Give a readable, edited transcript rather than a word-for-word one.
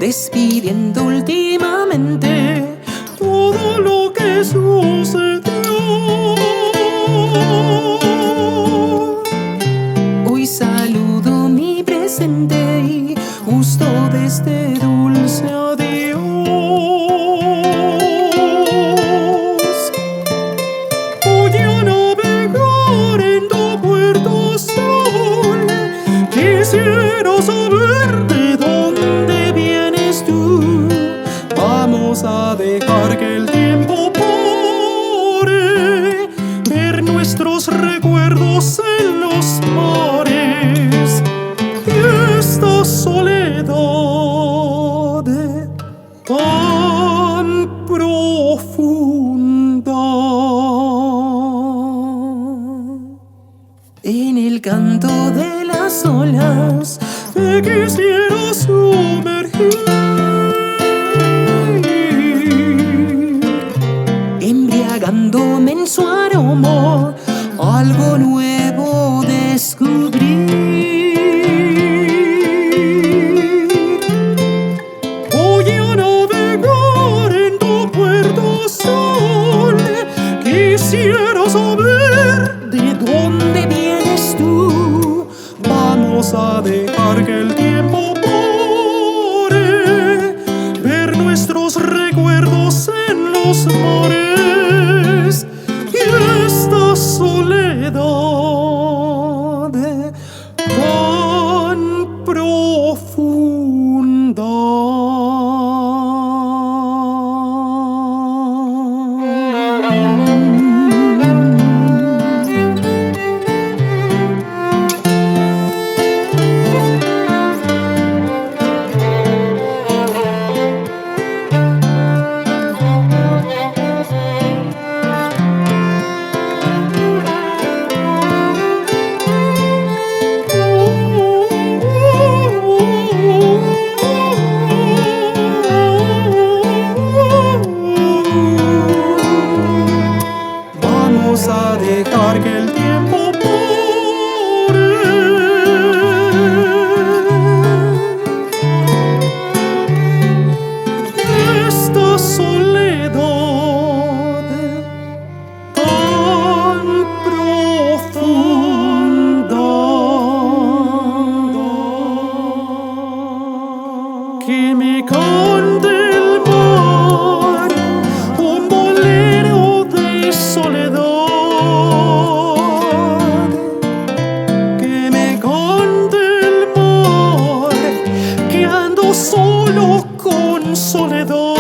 despidiendo últimamente todo lo que sucedió. Hoy saludo mi presente y gusto de este dulce adiós. Voy a navegar en tu puerto sol, quisiera saber de dónde vienes tú. Vamos a dejar que el tiempo pare, ver nuestros recuerdos en los mares y esta soledad tan profunda. En el canto de las olas te quisiera sumergir, embriagándome en su aroma, algo nuevo descubrir. Voy a navegar en tu puerto sol, quisiera saber de dónde vienes tú. Vamos a dejar que el tiempo pare, ver nuestros recuerdos en los mares y esta soledad tan profunda. Vamos a dejar que el tiempo pare, esta soledad tan profunda, que me cante el mar un bolero de soledad. Solo con soledad.